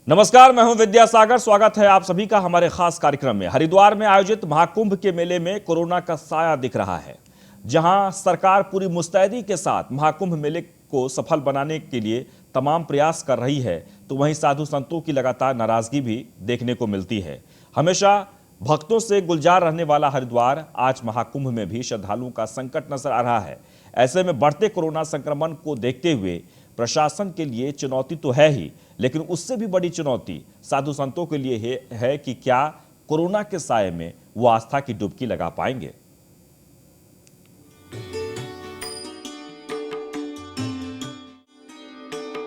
नमस्कार, मैं हूं विद्यासागर। स्वागत है आप सभी का हमारे खास कार्यक्रम में। हरिद्वार में आयोजित महाकुंभ के मेले में कोरोना का साया दिख रहा है। जहां सरकार पूरी मुस्तैदी के साथ महाकुंभ मेले को सफल बनाने के लिए तमाम प्रयास कर रही है, तो वहीं साधु संतों की लगातार नाराजगी भी देखने को मिलती है। हमेशा भक्तों से गुलजार रहने वाला हरिद्वार आज महाकुंभ में भी श्रद्धालुओं का संकट नजर आ रहा है। ऐसे में बढ़ते कोरोना संक्रमण को देखते हुए प्रशासन के लिए चुनौती तो है ही, लेकिन उससे भी बड़ी चुनौती साधु संतों के लिए है कि क्या कोरोना के साये में वो आस्था की डुबकी लगा पाएंगे।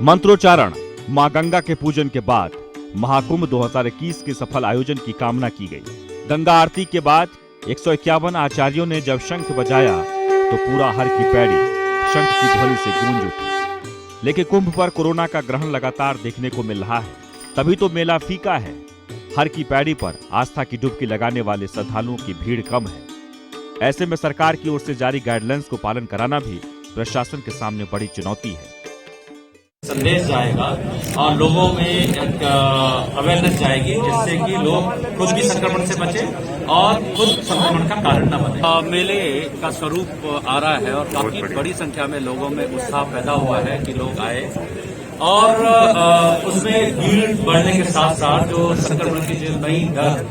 मंत्रोच्चारण, मां गंगा के पूजन के बाद महाकुंभ 2021 के सफल आयोजन की कामना की गई। गंगा आरती के बाद 151 आचार्यों ने जब शंख बजाया तो पूरा हर की पैड़ी शंख की ध्वनि से गूंज उठी। लेकिन कुंभ पर कोरोना का ग्रहण लगातार देखने को मिल रहा है, तभी तो मेला फीका है। हर की पैड़ी पर आस्था की डुबकी लगाने वाले श्रद्धालुओं की भीड़ कम है। ऐसे में सरकार की ओर से जारी गाइडलाइंस को पालन कराना भी प्रशासन के सामने बड़ी चुनौती है। संदेश जाएगा और लोगों में एक अवेयरनेस जाएगी, जिससे कि लोग खुद भी संक्रमण से बचें और खुद संक्रमण का कारण न बने। मेले का स्वरूप आ रहा है और काफी बड़ी संख्या में लोगों में उत्साह पैदा हुआ है कि लोग आए, और उसमें भीड़ बढ़ने के साथ साथ जो संक्रमण की जो नई दर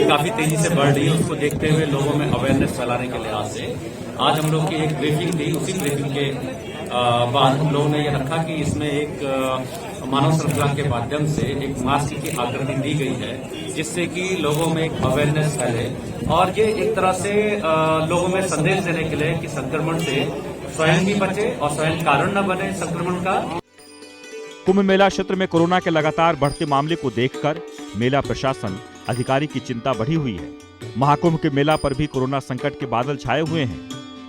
काफी तेजी से बढ़ रही है, उसको देखते हुए लोगों में अवेयरनेस फैलाने के लिहाज से आज हम लोग की एक ब्रीफिंग थी। उसी ब्रीफिंग के बाद हम लोगों ने ये रखा कि इसमें एक मानव श्रृंखला के माध्यम से एक मास्क की आकृति दी गई है, जिससे कि लोगों में एक अवेयरनेस फैले, और ये एक तरह से लोगों में संदेश देने के लिए कि संक्रमण से स्वयं भी बचे और स्वयं कारण न बने संक्रमण का। कुंभ मेला क्षेत्र में कोरोना के लगातार बढ़ते मामले को देखकर मेला प्रशासन अधिकारी की चिंता बढ़ी हुई है। महाकुंभ के मेला पर भी कोरोना संकट के बादल छाए हुए हैं।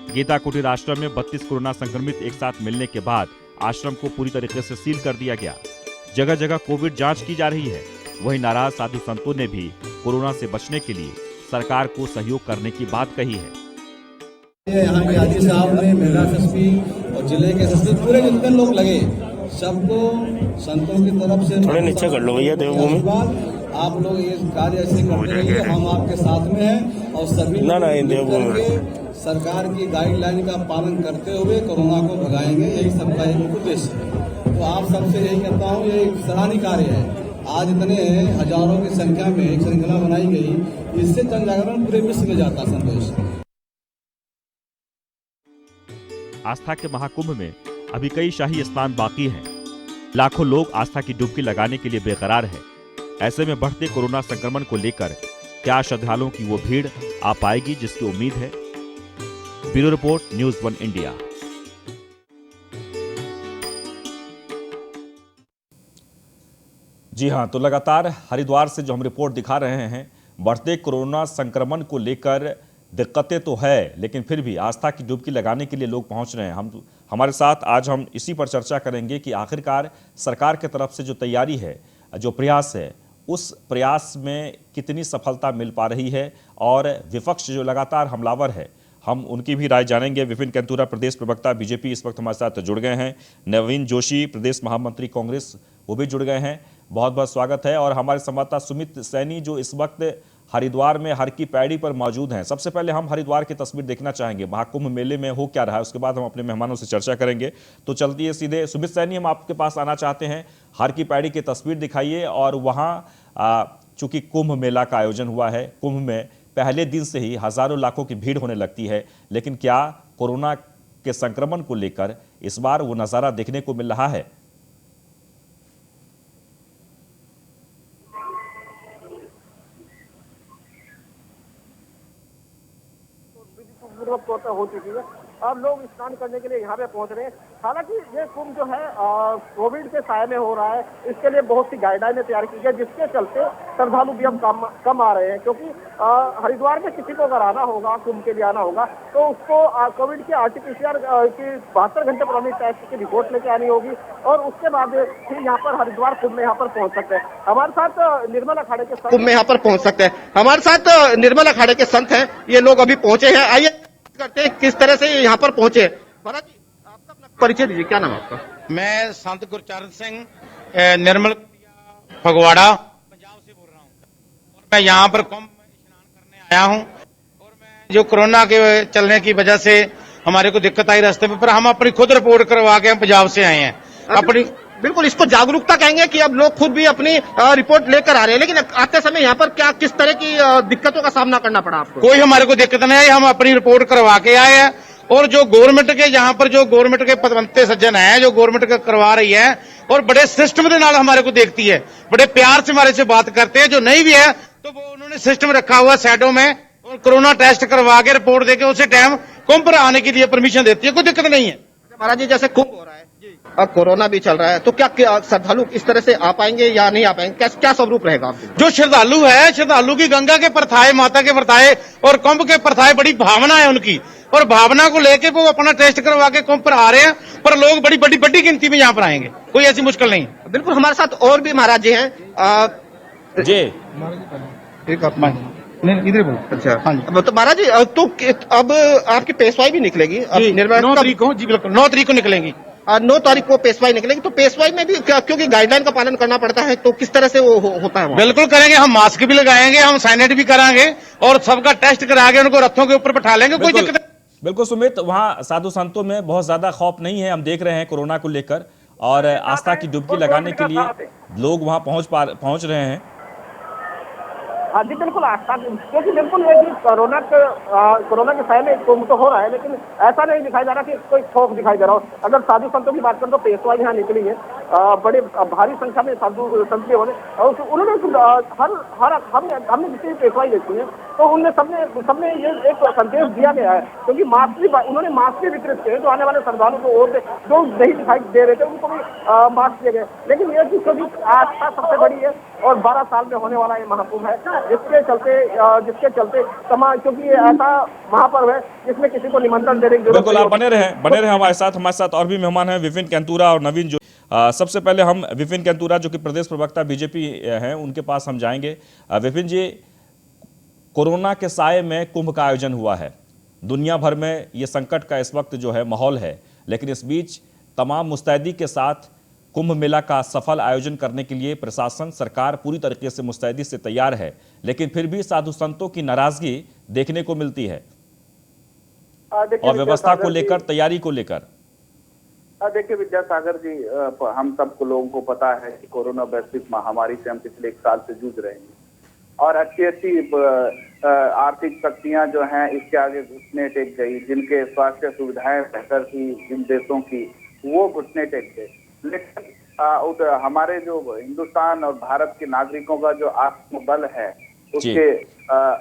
गीता कुटीर आश्रम में 32 कोरोना संक्रमित एक साथ मिलने के बाद आश्रम को पूरी तरीके से सील कर दिया गया। जगह जगह कोविड जांच की जा रही है। वहीं नाराज साधु संतों ने भी कोरोना से बचने के लिए सरकार को सहयोग करने की बात कही है। यहाँ के आदि साहब ने, मेला एसएसपी और जिले के एसएसपी, पूरे जितने लोग लगे, सबको संतों की तरफ से थोड़े नीचे कर लो भैया देवभूमि। आप लोग ये कार्य ऐसे करते रहिए, हम आपके साथ में हैं, और सभी सरकार की गाइडलाइन का पालन करते हुए कोरोना को भगाएंगे। यही सबका एक उद्देश्य है। तो आप सबसे यही कहता हूँ, ये एक सराहनीय कार्य है। आज इतने हजारों की संख्या में एक श्रृंखला बनाई गई, इससे जन जागरण पूरे विश्व में जाता संदेश। आस्था के महाकुंभ में अभी कई शाही स्नान बाकी हैं। लाखों लोग आस्था की डुबकी लगाने के लिए बेकरार है। ऐसे में बढ़ते कोरोना संक्रमण को लेकर क्या श्रद्धालुओं की वो भीड़ आ पाएगी जिसकी उम्मीद है। Bureau report, news 1 India. जी हां, तो लगातार हरिद्वार से जो हम रिपोर्ट दिखा रहे हैं, बढ़ते कोरोना संक्रमण को लेकर दिक्कतें तो है, लेकिन फिर भी आस्था की डुबकी लगाने के लिए लोग पहुंच रहे हैं। हमारे साथ आज हम इसी पर चर्चा करेंगे कि आखिरकार सरकार की तरफ से जो तैयारी है, जो प्रयास है, उस प्रयास में कितनी सफलता मिल पा रही है, और विपक्ष जो लगातार हमलावर है, हम उनकी भी राय जानेंगे। विपिन केंतुरा, प्रदेश प्रवक्ता बीजेपी, इस वक्त हमारे साथ जुड़ गए हैं। नवीन जोशी, प्रदेश महामंत्री कांग्रेस, वो भी जुड़ गए हैं। बहुत बहुत स्वागत है। और हमारे संवाददाता सुमित सैनी जो इस वक्त हरिद्वार में हर की पैड़ी पर मौजूद हैं। सबसे पहले हम हरिद्वार की तस्वीर देखना चाहेंगे, महाकुंभ मेले में हो क्या रहा है, उसके बाद हम अपने मेहमानों से चर्चा करेंगे। तो चलती है सीधे सुमित सैनी, हम आपके पास आना चाहते हैं। हर की पैड़ी की तस्वीर दिखाइए। और वहाँ चूंकि कुंभ मेला का आयोजन हुआ है, कुंभ में पहले दिन से ही हजारों लाखों की भीड़ होने लगती है, लेकिन क्या कोरोना के संक्रमण को लेकर इस बार वो नजारा देखने को मिल रहा है? हो चुकी है। अब लोग स्नान करने के लिए यहाँ पे पहुंच रहे हैं। हालांकि ये कुंभ जो है कोविड के साये में हो रहा है, इसके लिए बहुत सी गाइडलाइनें तैयार की गई, जिसके चलते श्रद्धालु भी अब कम आ रहे हैं। क्योंकि हरिद्वार में किसी को अगर आना होगा, कुंभ के लिए आना होगा, तो उसको कोविड की RT-PCR की 72 घंटे पुरानी टेस्ट की रिपोर्ट लेके आनी होगी, और उसके बाद फिर यहाँ पर हरिद्वार कुंभ में यहाँ पर पहुंच सकते हैं। हमारे साथ निर्मल अखाड़े के संत कुंभ में यहाँ पर पहुंच सकते हैं। हमारे साथ निर्मल अखाड़े के संत हैं, ये लोग अभी पहुंचे हैं। आइए करते हैं किस तरह से यहाँ पर पहुंचे। महाराज जी, आपका परिचय दीजिए, क्या नाम है आपका? मैं संत गुरचरण सिंह, निर्मल फगवाड़ा पंजाब से बोल रहा हूँ। और मैं यहाँ पर कुंभ में स्नान करने आया हूँ। और मैं जो कोरोना के चलने की वजह से हमारे को दिक्कत आई रास्ते में, पर हम अपनी खुद रिपोर्ट करवा के हम पंजाब से आए हैं अपनी। बिल्कुल, इसको जागरूकता कहेंगे कि अब लोग खुद भी अपनी रिपोर्ट लेकर आ रहे हैं, लेकिन आते समय यहाँ पर क्या किस तरह की दिक्कतों का सामना करना पड़ा आपको? कोई हमारे को दिक्कत नहीं आई, हम अपनी रिपोर्ट करवा के आए हैं। और जो गवर्नमेंट के यहाँ पर जो गवर्नमेंट के पदवंते सज्जन हैं, जो गवर्नमेंट का करवा रही है और बड़े सिस्टम के नाल हमारे को देखती है, बड़े प्यार से हमारे से बात करते हैं। जो नहीं भी है तो वो उन्होंने सिस्टम रखा हुआ शैडो में, और कोरोना टेस्ट करवा के रिपोर्ट देके उसी टाइम कुंभ पर आने के लिए परमिशन देती है, कोई दिक्कत नहीं है। महाराज जी, जैसे कुंभ हो रहा है और कोरोना भी चल रहा है, तो क्या श्रद्धालु इस तरह से आ पाएंगे या नहीं आ पाएंगे? क्या स्वरूप रहेगा आपके? जो श्रद्धालु है, श्रद्धालु की गंगा के प्रथाएं, माता के प्रथाएं और कुंभ के प्रथाएं, बड़ी भावना है उनकी, और भावना को लेके वो अपना टेस्ट करवा के कुंभ पर आ रहे हैं। पर लोग बड़ी बड़ी बड़ी गिनती में यहाँ पर आएंगे, कोई ऐसी मुश्किल नहीं। बिल्कुल, हमारे साथ और भी महाराज जी हैं। जी इधर बोलो। अच्छा, हाँ जी। तो महाराज जी, तो अब आपकी पेशवाई भी निकलेगी? 9 तारीख को, जी बिल्कुल 9 तारीख को निकलेंगी। 9 तारीख को पेशवाई निकलेगी, तो पेशवाई में भी क्योंकि गाइडलाइन का पालन करना पड़ता है, तो किस तरह से वो होता है? बिल्कुल करेंगे, हम मास्क भी लगाएंगे, हम सैनिटाइज भी कराएंगे और सबका टेस्ट कराएंगे, उनको रथों के ऊपर बैठा लेंगे, कोई दिक्कत। बिल्कुल सुमित, वहाँ साधु संतों में बहुत ज्यादा खौफ नहीं है, हम देख रहे हैं कोरोना को लेकर, और आस्था की डुबकी लगाने के लिए लोग वहाँ पहुंच रहे हैं। हाँ जी, बिल्कुल आस्था, क्योंकि बिल्कुल ये कि कोरोना के समय में कुंभ तो हो रहा है, लेकिन ऐसा नहीं दिखाई जा रहा कि कोई खौफ दिखाई दे रहा हो। अगर साधु संतों की बात करें तो पेशवाई यहाँ निकली है, बड़े भारी संख्या में साधु संत होने, और उन्होंने हमने जितनी पेशवाई देखी है तो उनने सबने ये एक संदेश दिया गया है, क्योंकि उन्होंने मास्क भी वितरित किए, जो आने वाले श्रद्धालु को और जो नहीं दिखाई दे रहे थे उनको भी मास्क दिए गए। लेकिन ये कि क्योंकि आस्था सबसे बड़ी है और 12 साल में होने वाला ये महाकुंभ है, जिसके चलते तमाम, क्योंकि ये ऐसा महापर्व है जिसमें किसी को निमंत्रण देने की जरूरत बिल्कुल, आप बने रहे हमारे साथ और भी मेहमान हैं, विपिन केंतुरा और नवीन जो। सबसे पहले हम विपिन केंतुरा, जो कि प्रदेश प्रवक्ता बीजेपी हैं, उनके पास हम जाएंगे। विपिन जी, कोरोना के साये में कुंभ का आयोजन हुआ है, दुनिया भर में ये संकट का इस वक्त जो है माहौल है, लेकिन इस बीच तमाम मुस्तैदी के साथ कुंभ मेला का सफल आयोजन करने के लिए प्रशासन, सरकार पूरी तरीके से मुस्तैदी से तैयार है, लेकिन फिर भी साधु संतों की नाराजगी देखने को मिलती है और व्यवस्था को लेकर, तैयारी को लेकर। देखिए विद्यासागर जी, हम सबको लोगों को पता है कि कोरोना वैश्विक महामारी से हम पिछले 1 साल से जूझ रहे हैं, और अच्छी आर्थिक शक्तियां जो हैं इसके आगे घुटने टेक गई। जिनके स्वास्थ्य सुविधाएं बेहतर थी जिन देशों की, वो घुटने टेक गए। लेकिन हमारे जो हिंदुस्तान और भारत के नागरिकों का जो आत्मबल है,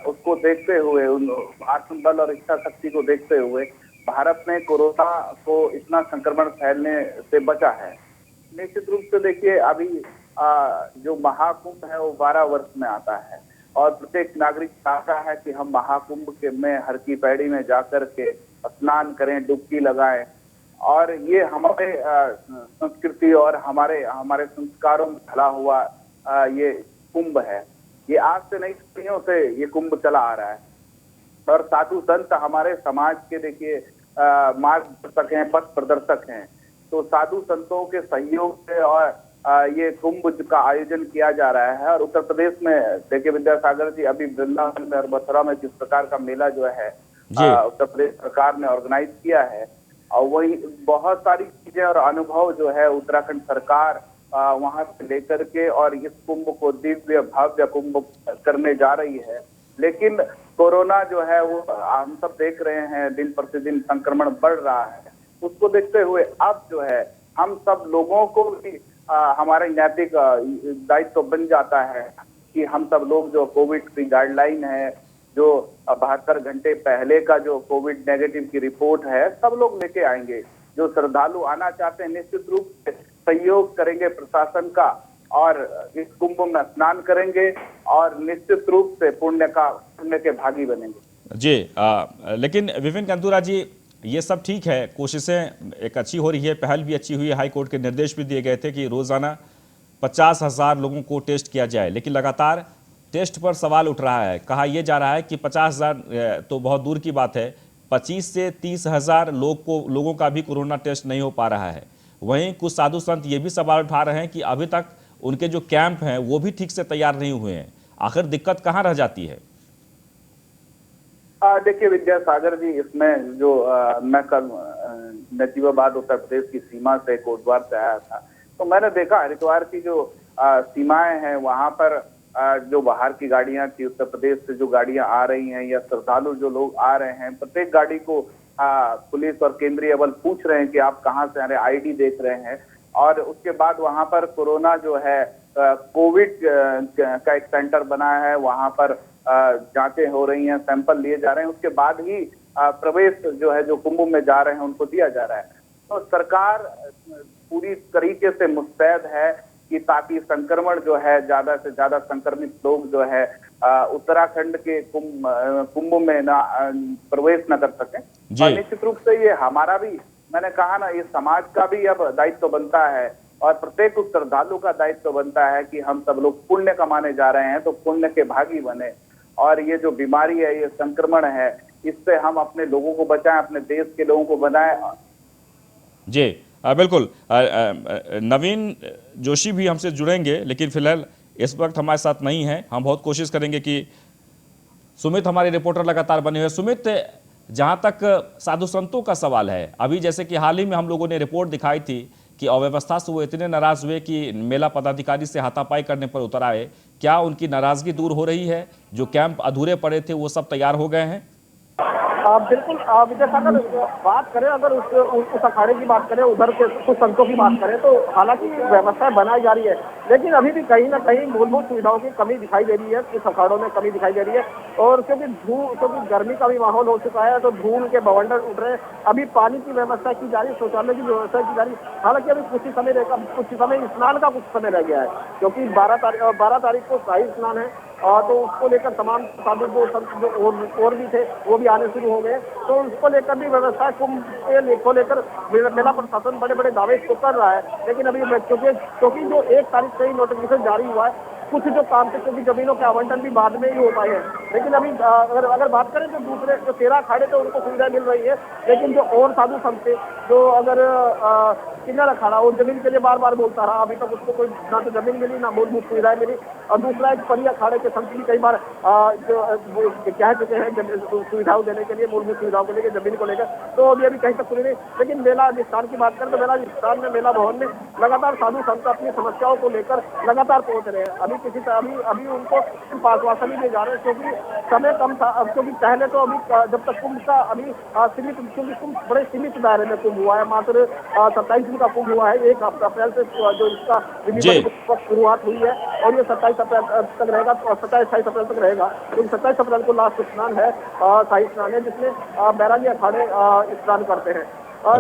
उसको देखते हुए, उन आत्मबल और इच्छा शक्ति को देखते हुए भारत ने कोरोना को इतना संक्रमण फैलने से बचा है। निश्चित रूप से देखिए, अभी जो महाकुंभ है वो 12 वर्ष में आता है, और प्रत्येक नागरिक चाहता है कि हम महाकुंभ में हर की पैड़ी में जाकर के स्नान करें, डुबकी लगाएं, और ये हमारे संस्कृति और हमारे संस्कारों में ढला हुआ ये कुंभ है। ये आज से नहीं, सदियों से ये कुंभ चला आ रहा है, और साधु संत हमारे समाज के देखिए मार्गदर्शक हैं, पथ प्रदर्शक हैं। तो साधु संतों के सहयोग से और ये कुंभ का आयोजन किया जा रहा है। और उत्तर प्रदेश में देखिए विद्यासागर जी, अभी वृंदावन में और मथुरा में जिस प्रकार का मेला जो है उत्तर प्रदेश सरकार ने ऑर्गेनाइज किया है, और वही बहुत सारी चीजें और अनुभव जो है उत्तराखंड सरकार वहां से लेकर के और इस कुंभ को दिव्य भव्य कुंभ करने जा रही है। लेकिन कोरोना जो है वो हम सब देख रहे हैं, दिन प्रतिदिन संक्रमण बढ़ रहा है। उसको देखते हुए अब जो है हम सब लोगों को भी हमारा नैतिक दायित्व बन जाता है कि हम सब लोग जो कोविड की गाइडलाइन है, जो 72 घंटे पहले का जो कोविड नेगेटिव की रिपोर्ट है, सब लोग लेके आएंगे। जो श्रद्धालु आना चाहते हैं निश्चित रूप से सहयोग करेंगे प्रशासन का, और इस कुंभ में स्नान करेंगे, और निश्चित रूप से पुण्य के भागी बनेंगे। जी, लेकिन विपिन केंतुरा जी, ये सब ठीक है, कोशिशें एक अच्छी हो रही है, पहल भी अच्छी हुई है, हाई कोर्ट के निर्देश भी दिए गए थे कि रोजाना 50,000 लोगों को टेस्ट किया जाए, लेकिन लगातार टेस्ट पर सवाल उठ रहा है। कहा यह जा रहा है कि 50,000 तो बहुत दूर की बात है, 25 से 30,000 लोगों का भी कोरोना टेस्ट नहीं हो पा रहा है। वहीं कुछ साधु संत ये भी सवाल उठा रहे हैं कि अभी तक उनके जो कैंप हैं वो भी ठीक से तैयार नहीं हुए हैं। आखिर दिक्कत कहाँ रह जाती है? देखिए विद्यासागर जी, इसमें जो मैं कल नजीबाबाद उत्तर प्रदेश की सीमा से कोटद्वार से आया था, तो मैंने देखा हरिद्वार की जो सीमाएं हैं वहां पर जो बाहर की गाड़ियां थी, उत्तर प्रदेश से जो गाड़ियां आ रही हैं या श्रद्धालु जो लोग आ रहे हैं, प्रत्येक गाड़ी को पुलिस और केंद्रीय बल पूछ रहे हैं कि आप कहाँ से आ रहे हैं, आईडी देख रहे हैं। और उसके बाद वहां पर कोरोना जो है कोविड का एक सेंटर बना है, वहां पर जांचें हो रही हैं, सैंपल लिए जा रहे हैं, उसके बाद ही प्रवेश जो है जो कुंभ में जा रहे हैं उनको दिया जा रहा है। तो सरकार पूरी तरीके से मुस्तैद है कि ताकि संक्रमण जो है ज्यादा से ज्यादा संक्रमित लोग जो है उत्तराखंड के कुंभ में ना प्रवेश न कर सकें। और निश्चित रूप से ये हमारा भी, मैंने कहा ना, ये समाज का भी अब दायित्व बनता है और प्रत्येक श्रद्धालु का दायित्व बनता है कि हम सब लोग पुण्य कमाने जा रहे हैं तो पुण्य के भागी बने, और ये जो बीमारी है, ये संक्रमण है, इससे हम अपने लोगों को बचाएं, अपने देश के लोगों को बनाएं। जी बिल्कुल। नवीन जोशी भी हमसे जुड़ेंगे, लेकिन फिलहाल इस वक्त हमारे साथ नहीं है। हम बहुत कोशिश करेंगे कि सुमित, हमारे रिपोर्टर लगातार बने हुए। सुमित, जहां तक साधु संतों का सवाल है, अभी जैसे कि हाल ही में हम लोगों ने रिपोर्ट दिखाई थी कि अव्यवस्था से वो इतने नाराज हुए कि मेला पदाधिकारी से हाथापाई करने पर उतर आए। क्या उनकी नाराजगी दूर हो रही है? जो कैंप अधूरे पड़े थे वो सब तैयार हो गए हैं? बिल्कुल विद्यासागर, बात करें अगर उस अखाड़े की बात करें, उधर के कुछ संतों की बात करें, तो हालांकि व्यवस्था बनाई जा रही है, लेकिन अभी भी कहीं ना कहीं मूलभूत सुविधाओं की कमी दिखाई दे रही है। इस अखाड़ों में कमी दिखाई दे रही है, और क्योंकि गर्मी का भी माहौल हो चुका है, तो धूल के बवंडर उठ रहे हैं। अभी पानी की व्यवस्था की जा रही, शौचालय की व्यवस्था की जा रही। हालांकि अभी कुछ समय स्नान का कुछ समय रह गया है, क्योंकि 12 तारीख को शाही स्नान है, तो उसको लेकर तमाम साधु जो और भी थे वो भी आने शुरू हो गए। तो उसको लेकर भी व्यवस्था कुंभ को लेकर मेला प्रशासन बड़े बड़े दावे इसको कर रहा है, लेकिन अभी क्योंकि जो 1 तारीख से ही नोटिफिकेशन जारी हुआ है, कुछ जो काम थे, क्योंकि जमीनों के आवंटन भी बाद में ही हो पाए हैं। लेकिन अभी अगर बात करें तो दूसरे जो 13 अखाड़े थे उनको सुविधा मिल रही है, लेकिन जो और साधु संत थे, जो अगर किन्नर अखाड़ा वो जमीन के लिए बार बार बोलता रहा, अभी तक उसको कोई ना तो जमीन मिली ना मूलभूत सुविधाएं मिली। और दूसरा एक परी अखाड़े के संत भी कई बार जो कह चुके हैं सुविधाओं देने के लिए, मूलभूत सुविधाओं को लेकर, जमीन को लेकर, तो अभी कहीं तक सुनी नहीं। लेकिन मेला अधिष्ठान की बात करें तो मेला अधिष्ठान में, मेला भवन में लगातार साधु संत अपनी समस्याओं को लेकर लगातार पहुंच रहे हैं। अभी उनको आश्वासन ही दिए जा रहे हैं, क्योंकि समय कम था। अब क्योंकि पहले तो अभी जब तक कुंभ का अभी सीमित, क्योंकि कुंभ बड़े सीमित दायरे में कुंभ हुआ है, मात्र 27 दिन का कुंभ हुआ है। 1 अप्रैल से जो इसका शुरुआत हुई है, और ये 27 अप्रैल तक रहेगा, और 27 अप्रैल तक रहेगा, क्योंकि 27 अप्रैल को लास्ट स्नान है, शाही स्नान है, जिसमें बैरागी अखाड़े स्नान करते हैं।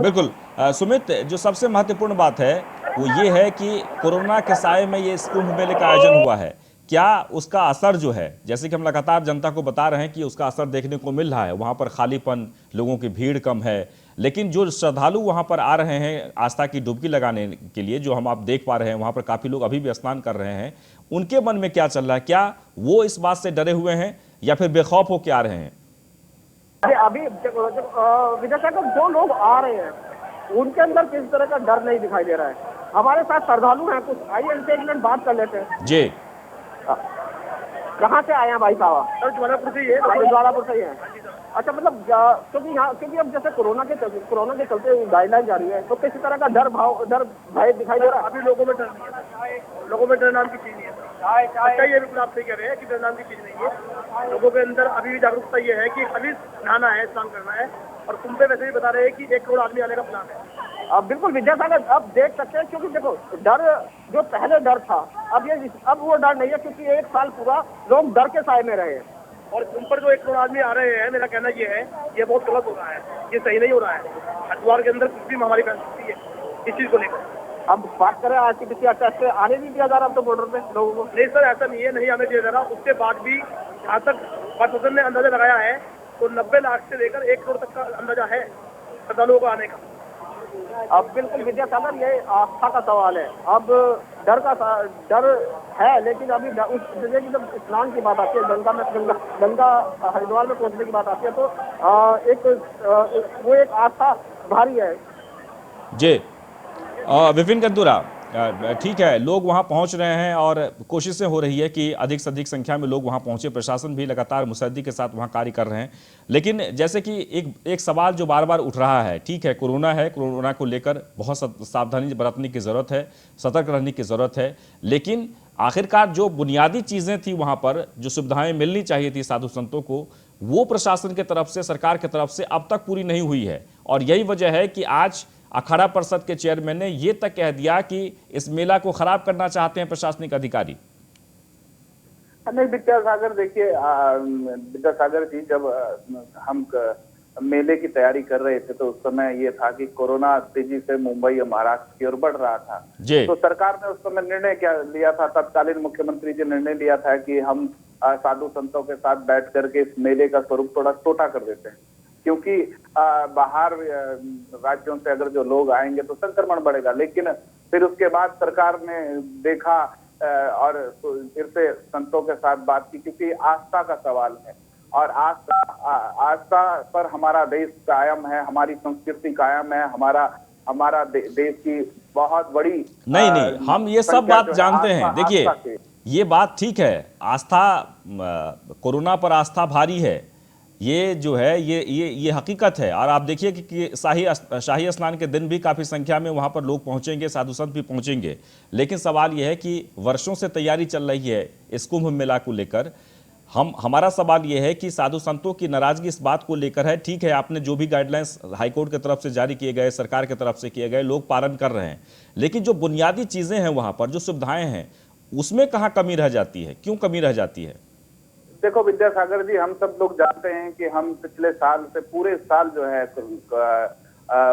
बिल्कुल सुमित, जो सबसे महत्वपूर्ण बात है वो ये है कि कोरोना के साए में ये कुंभ मेले का आयोजन हुआ है। क्या उसका असर जो है, जैसे कि हम लगातार जनता को बता रहे हैं कि उसका असर देखने को मिल रहा है, वहाँ पर खालीपन, लोगों की भीड़ कम है, लेकिन जो श्रद्धालु वहाँ पर आ रहे हैं आस्था की डुबकी लगाने के लिए, जो हम आप देख पा रहे हैं, वहाँ पर काफ़ी लोग अभी भी स्नान कर रहे हैं, उनके मन में क्या चल रहा है? क्या वो इस बात से डरे हुए हैं या फिर बेखौफ होकर आ रहे हैं? अभी विद्यासागर, जो लोग आ रहे हैं उनके अंदर किसी तरह का डर नहीं दिखाई दे रहा है। हमारे साथ श्रद्धालु हैं कुछ, आइए इनसे एक मिनट बात कर लेते हैं। जी, कहाँ से आए हैं भाई साहब? ज्वालापुर से ही है। ज्वालापुर से ही है। अच्छा, मतलब क्योंकि अब जैसे कोरोना के चलते गाइडलाइन जारी है, तो किसी तरह का डर भय दिखाई दे रहा है? अभी लोगों में डर नाम की चीज नहीं है। अच्छा, ये बिल्कुल आप सही कह रहे हैं कि डर नाम की चीज नहीं है। लोगों के अंदर अभी भी जागरूकता ये है कि अभी नहाना है, स्नान करना है, और कुंभ पे वैसे भी बता रहे हैं कि 1 करोड़ आदमी आने का प्लान है। अब बिल्कुल विद्यासागर, अब देख सकते हैं, क्योंकि देखो डर जो पहले डर था, अब वो डर नहीं है, क्योंकि 1 साल पूरा लोग डर के साए में रहे। और कुंभ पर जो 1 करोड़ आदमी आ रहे हैं, मेरा कहना ये है, ये बहुत गलत हो रहा है, ये सही नहीं हो रहा है। हरिद्वार के अंदर कुछ भी महामारी फैल सकती है इस चीज को लेकर। अब बात करें आरटीपीसीआर टेस्ट से आने नहीं दिया जा रहा अब तो बॉर्डर पे लोगों को? नहीं सर, ऐसा नहीं है, नहीं आने दिया जा रहा। उसके बाद भी जहाँ तक प्रशासन ने अंदाजा लगाया है, तो 90 लाख से लेकर 1 करोड़ तक का अंदाजा है श्रद्धालुओं को आने का। अब बिल्कुल विद्यासागर, ये आस्था का सवाल है। अब डर है, लेकिन अभी उस जगह की जब स्नान की बात आती है, गंगा हरिद्वार में पहुंचने की बात आती है, तो वो एक आस्था भारी है। जी विपिन कंदूरा, ठीक है, लोग वहां पहुंच रहे हैं और कोशिशें हो रही है कि अधिक से अधिक संख्या में लोग वहां पहुंचे। प्रशासन भी लगातार मुस्तैदी के साथ वहां कार्य कर रहे हैं। लेकिन जैसे कि एक सवाल जो बार बार उठ रहा है, ठीक है कोरोना को लेकर बहुत सावधानी बरतने की ज़रूरत है, सतर्क रहने की ज़रूरत है, लेकिन आखिरकार जो बुनियादी चीज़ें थी वहाँ पर, जो सुविधाएं मिलनी चाहिए थी साधु संतों को, वो प्रशासन की तरफ से, सरकार की तरफ से अब तक पूरी नहीं हुई है। और यही वजह है कि आज अखाड़ा परिषद के चेयरमैन ने ये तक कह दिया कि इस मेला को खराब करना चाहते हैं प्रशासनिक अधिकारी। नहीं विद्यासागर, देखिए विद्यासागर जी, जब हम मेले की तैयारी कर रहे थे तो उस समय ये था कि कोरोना तेजी से मुंबई और महाराष्ट्र की ओर बढ़ रहा था। तो सरकार ने उस समय निर्णय क्या लिया था, तत्कालीन मुख्यमंत्री जी निर्णय लिया था कि हम साधु संतों के साथ बैठ करके इस मेले का स्वरूप थोड़ा छोटा कर देते हैं, क्योंकि बाहर राज्यों से अगर जो लोग आएंगे तो संक्रमण बढ़ेगा। लेकिन फिर उसके बाद सरकार ने देखा और फिर से संतों के साथ बात की, क्योंकि आस्था का सवाल है और आस्था पर हमारा देश कायम है, हमारी संस्कृति कायम है, हमारा देश की बहुत बड़ी नहीं हम ये सब बात जानते हैं। देखिए ये बात ठीक है, आस्था, कोरोना पर आस्था भारी है, ये जो है ये हकीकत है। और आप देखिए कि शाही स्नान के दिन भी काफ़ी संख्या में वहाँ पर लोग पहुँचेंगे, साधु संत भी पहुँचेंगे। लेकिन सवाल ये है कि वर्षों से तैयारी चल रही है इस कुंभ मेला को लेकर। हमारा सवाल ये है कि साधु संतों की नाराजगी इस बात को लेकर है। ठीक है, आपने जो भी गाइडलाइंस हाईकोर्ट की तरफ से जारी किए गए, सरकार की तरफ से किए गए, लोग पालन कर रहे हैं, लेकिन जो बुनियादी चीज़ें हैं वहाँ पर, जो सुविधाएँ हैं, उसमें कहाँ कमी रह जाती है, क्यों कमी रह जाती है? देखो विद्यासागर जी, हम सब लोग जानते हैं कि हम पिछले साल से पूरे साल जो है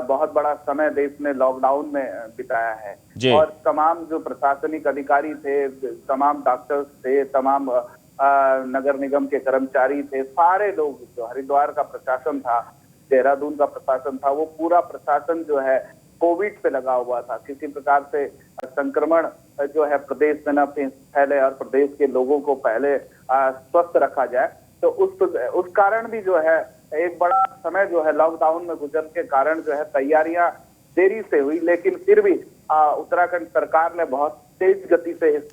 बहुत बड़ा समय देश में लॉकडाउन में बिताया है और तमाम जो प्रशासनिक अधिकारी थे, तमाम डॉक्टर्स थे, तमाम नगर निगम के कर्मचारी थे, सारे लोग, जो हरिद्वार का प्रशासन था, देहरादून का प्रशासन था, वो पूरा प्रशासन जो है कोविड पे लगा हुआ था। किसी प्रकार से संक्रमण जो है प्रदेश में न फैले और प्रदेश के लोगों को पहले स्वस्थ रखा जाए। तो उस कारण भी जो है एक बड़ा समय जो है लॉकडाउन में गुजरने के कारण जो है तैयारियां देरी से हुई, लेकिन फिर भी उत्तराखंड सरकार ने बहुत तेज गति से इस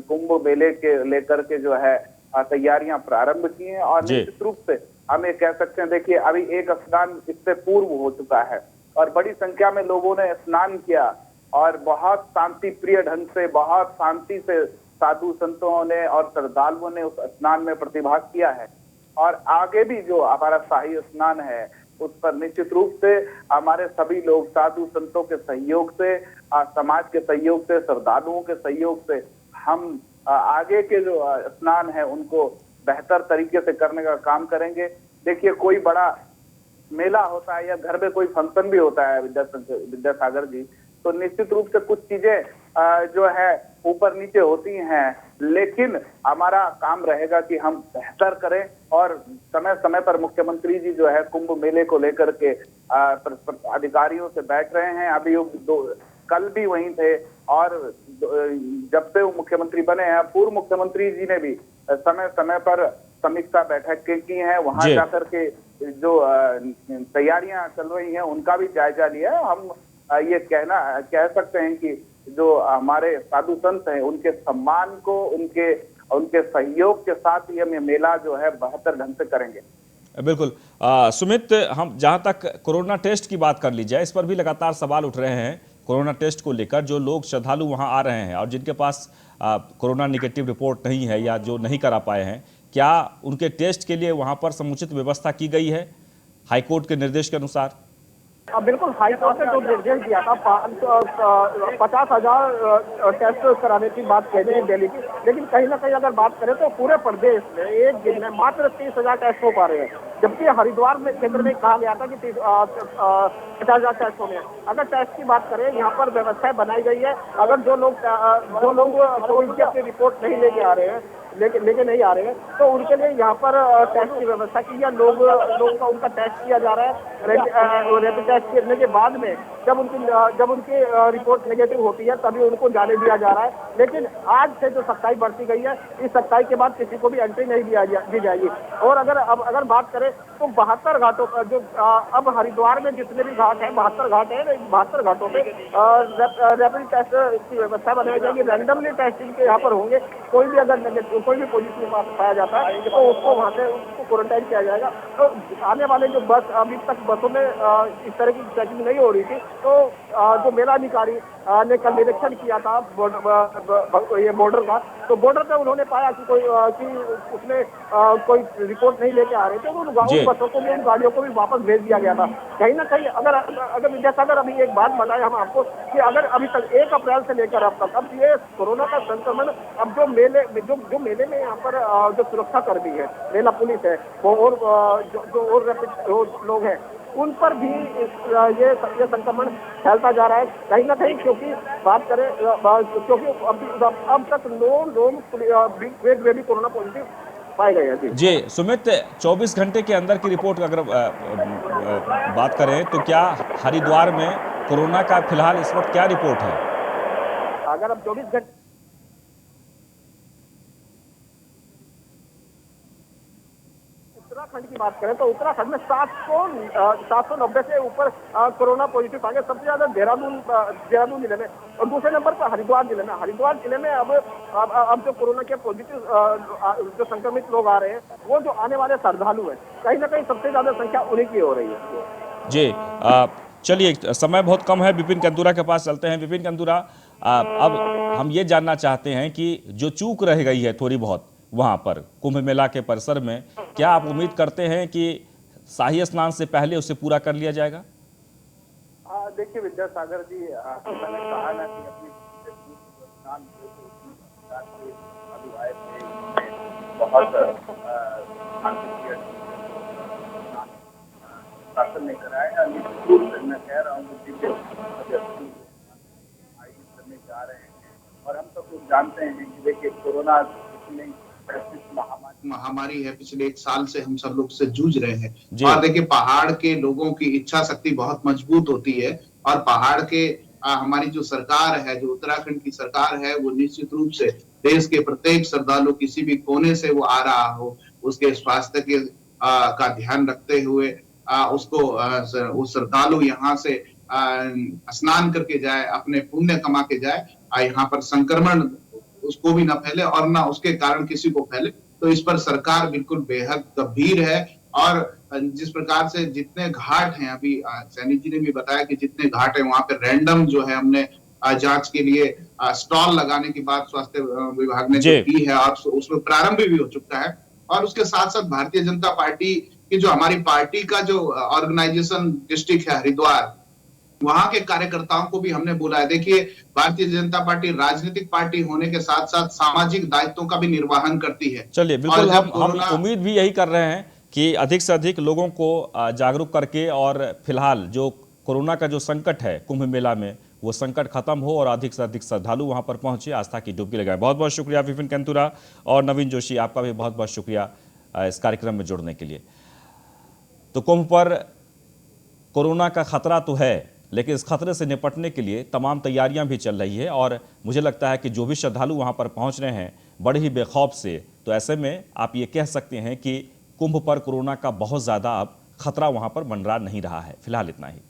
कुंभ मेले के लेकर के जो है तैयारियां प्रारंभ की हैं। और निश्चित रूप से हम ये कह सकते हैं, देखिए अभी एक स्नान इससे पूर्व हो चुका है और बड़ी संख्या में लोगों ने स्नान किया और बहुत शांति प्रिय ढंग से, बहुत शांति से साधु संतों ने और श्रद्धालुओं ने उस स्नान में प्रतिभाग किया है। और आगे भी जो हमारा शाही स्नान है उस पर निश्चित रूप से हमारे सभी लोग साधु संतों के सहयोग से, समाज के सहयोग से, श्रद्धालुओं के सहयोग से हम आगे के जो स्नान है उनको बेहतर तरीके से करने का काम करेंगे। देखिए कोई बड़ा मेला होता है या घर में कोई फंक्शन भी होता है विद्यासागर जी, तो निश्चित रूप से कुछ चीजें जो है ऊपर नीचे होती हैं, लेकिन हमारा काम रहेगा कि हम बेहतर करें। और समय समय पर मुख्यमंत्री जी जो है कुंभ मेले को लेकर के अधिकारियों से बैठ रहे हैं। अभी कल भी वहीं थे और जब से वो मुख्यमंत्री बने हैं, पूर्व मुख्यमंत्री जी ने भी समय समय पर समीक्षा बैठक की है, वहां जाकर के जो तैयारियां चल रही हैं उनका भी जायजा लिया। हम ये कह सकते हैं कि जो हमारे साधु संत हैं उनके सम्मान को, उनके सहयोग के साथ ही हम ये मेला जो है बेहतर ढंग से करेंगे। बिल्कुल। सुमित, हम जहां तक कोरोना टेस्ट की बात कर ली जाए, इस पर भी लगातार सवाल उठ रहे हैं कोरोना टेस्ट को लेकर। जो लोग श्रद्धालु वहां आ रहे हैं और जिनके पास कोरोना निगेटिव रिपोर्ट नहीं है या जो नहीं करा पाए हैं, क्या उनके टेस्ट के लिए वहां पर समुचित व्यवस्था की गई है हाईकोर्ट के निर्देश के अनुसार? बिल्कुल, हाईकोर्ट ने जो निर्देश दिया था 50,000 टेस्ट कराने की बात कहते हैं दिल्ली की, लेकिन कहीं ना कहीं अगर बात करें तो पूरे प्रदेश में एक दिन में मात्र 30,000 टेस्ट हो पा रहे हैं, जबकि हरिद्वार में केंद्र में कहा गया था कि 50,000 टेस्ट होने हैं। अगर टेस्ट की बात करें, यहाँ पर व्यवस्थाएं बनाई गई है। अगर जो लोग कोविड की अपनी रिपोर्ट नहीं लेके आ रहे हैं लेके नहीं आ रहे हैं, तो उनके लिए यहाँ पर टेस्ट की व्यवस्था की या लोग का उनका टेस्ट किया जा रहा है। रैपिड टेस्ट करने के बाद में जब उनकी रिपोर्ट नेगेटिव होती है तभी उनको जाने दिया जा रहा है। लेकिन आज से जो सख्ताई बढ़ती गई है, इस सख्ताई के बाद किसी को भी एंट्री नहीं दी जाएगी। और अगर बात करें तो 72 घाटों पर जो अब हरिद्वार में जितने भी घाट हैं, 72 घाट हैं, 72 घाटों पे रैपिड टेस्ट की व्यवस्था बनाई जाएगी। रैंडमली टेस्टिंग के यहाँ पर होंगे। कोई भी पॉजिटिव पाया जाता है तो उसको वहाँ से क्वारंटाइन किया जाएगा। तो आने वाले जो बस, अभी तक बसों में इस तरह की चेकिंग नहीं हो रही थी, तो जो मेला अधिकारी ने कल निरीक्षण किया था ये बॉर्डर का, तो बॉर्डर पे उन्होंने पाया कि उसमें कोई रिपोर्ट नहीं लेके आ रहे थे, तो उन बसों को भी, उन गाड़ियों को भी वापस भेज दिया गया था। कहीं ना कहीं अगर विद्यासागर अभी एक बात बताएं हम आपको कि अगर अभी तक 1 अप्रैल से लेकर अब तक, अब ये कोरोना का संक्रमण अब जो मेले में यहाँ पर जो सुरक्षा कर्मी है, मेला पुलिस है, और जो रैपिड लोग हैं, उन पर भी ये संक्रमण फैलता जा रहा है कहीं ना कहीं। क्योंकि बात करें क्योंकि अब तक 9 लोग वे भी कोरोना पॉजिटिव पाए गए हैं। जी सुमित, 24 घंटे के अंदर की रिपोर्ट अगर बात करें तो क्या हरिद्वार में कोरोना का फिलहाल इस वक्त क्या रिपोर्ट है? अगर अब 24 घंटे उत्तराखंड की बात करें तो उत्तराखंड में 790 से ऊपर कोरोना पॉजिटिव आ गए। सबसे ज्यादा देहरादून जिले में, और दूसरे नंबर पर हरिद्वार जिले में अब जो कोरोना के पॉजिटिव जो संक्रमित लोग आ रहे हैं, वो जो आने वाले श्रद्धालु हैं, कहीं ना कहीं सबसे ज्यादा संख्या उन्हीं की हो रही है। जी चलिए, समय बहुत कम है, विपिन कंदुरा के पास चलते हैं। विपिन कंदुरा, अब हम ये जानना चाहते हैं कि जो चूक रह गई है थोड़ी बहुत वहाँ पर कुंभ मेला के परिसर में, क्या आप उम्मीद करते हैं कि शाही स्नान से पहले उसे पूरा कर लिया जाएगा? देखिए विद्यासागर जी, मैंने कहा ना कि अपनी स्नान अभी आए थे, बहुत शासन ने कराया। मैं कह रहा हूँ कि करने जा रहे हैं, और हम सब लोग जानते हैं कि देखिए कोरोना महामारी है, पिछले 1 साल से हम सब लोग से जूझ रहे हैं। और देखिए पहाड़ के लोगों की इच्छा शक्ति बहुत मजबूत होती है, और पहाड़ के हमारी जो सरकार है, जो उत्तराखंड की सरकार है, वो निश्चित रूप से देश के प्रत्येक श्रद्धालु किसी भी कोने से वो आ रहा हो, उसके स्वास्थ्य के का ध्यान रखते हुए उसको वो श्रद्धालु यहाँ से स्नान करके जाए, अपने पुण्य कमा के जाए, यहाँ पर संक्रमण उसको भी ना फैले और ना उसके कारण किसी को फैले। तो इस पर सरकार बिल्कुल बेहद गंभीर है। और जिस प्रकार से जितने घाट हैं, अभी सैनिक जी ने भी बताया कि जितने घाट हैं वहां पे रैंडम जो है हमने जांच के लिए स्टॉल लगाने की बात स्वास्थ्य विभाग ने जो की है, और उसमें प्रारंभ भी हो चुका है। और उसके साथ साथ भारतीय जनता पार्टी की जो हमारी पार्टी का जो ऑर्गेनाइजेशन डिस्ट्रिक्ट है हरिद्वार, वहां के कार्यकर्ताओं को भी हमने बोला है। देखिए भारतीय जनता पार्टी राजनीतिक पार्टी होने के साथ साथ सामाजिक दायित्वों का भी निर्वहन करती है। चलिए बिल्कुल, हम उम्मीद भी यही कर रहे हैं कि अधिक से अधिक लोगों को जागरूक करके, और फिलहाल जो कोरोना का जो संकट है कुंभ मेला में, वो संकट खत्म हो और अधिक से अधिक श्रद्धालु वहां पर पहुंचे, आस्था की डुबकी लगाए। बहुत बहुत शुक्रिया विपिन कंदुरा और नवीन जोशी, आपका भी बहुत बहुत शुक्रिया इस कार्यक्रम में जुड़ने के लिए। तो कुंभ पर कोरोना का खतरा तो है, लेकिन इस खतरे से निपटने के लिए तमाम तैयारियां भी चल रही है, और मुझे लगता है कि जो भी श्रद्धालु वहां पर पहुंच रहे हैं बड़े ही बेखौफ से, तो ऐसे में आप ये कह सकते हैं कि कुंभ पर कोरोना का बहुत ज़्यादा अब खतरा वहां पर मंडरा नहीं रहा है। फिलहाल इतना ही।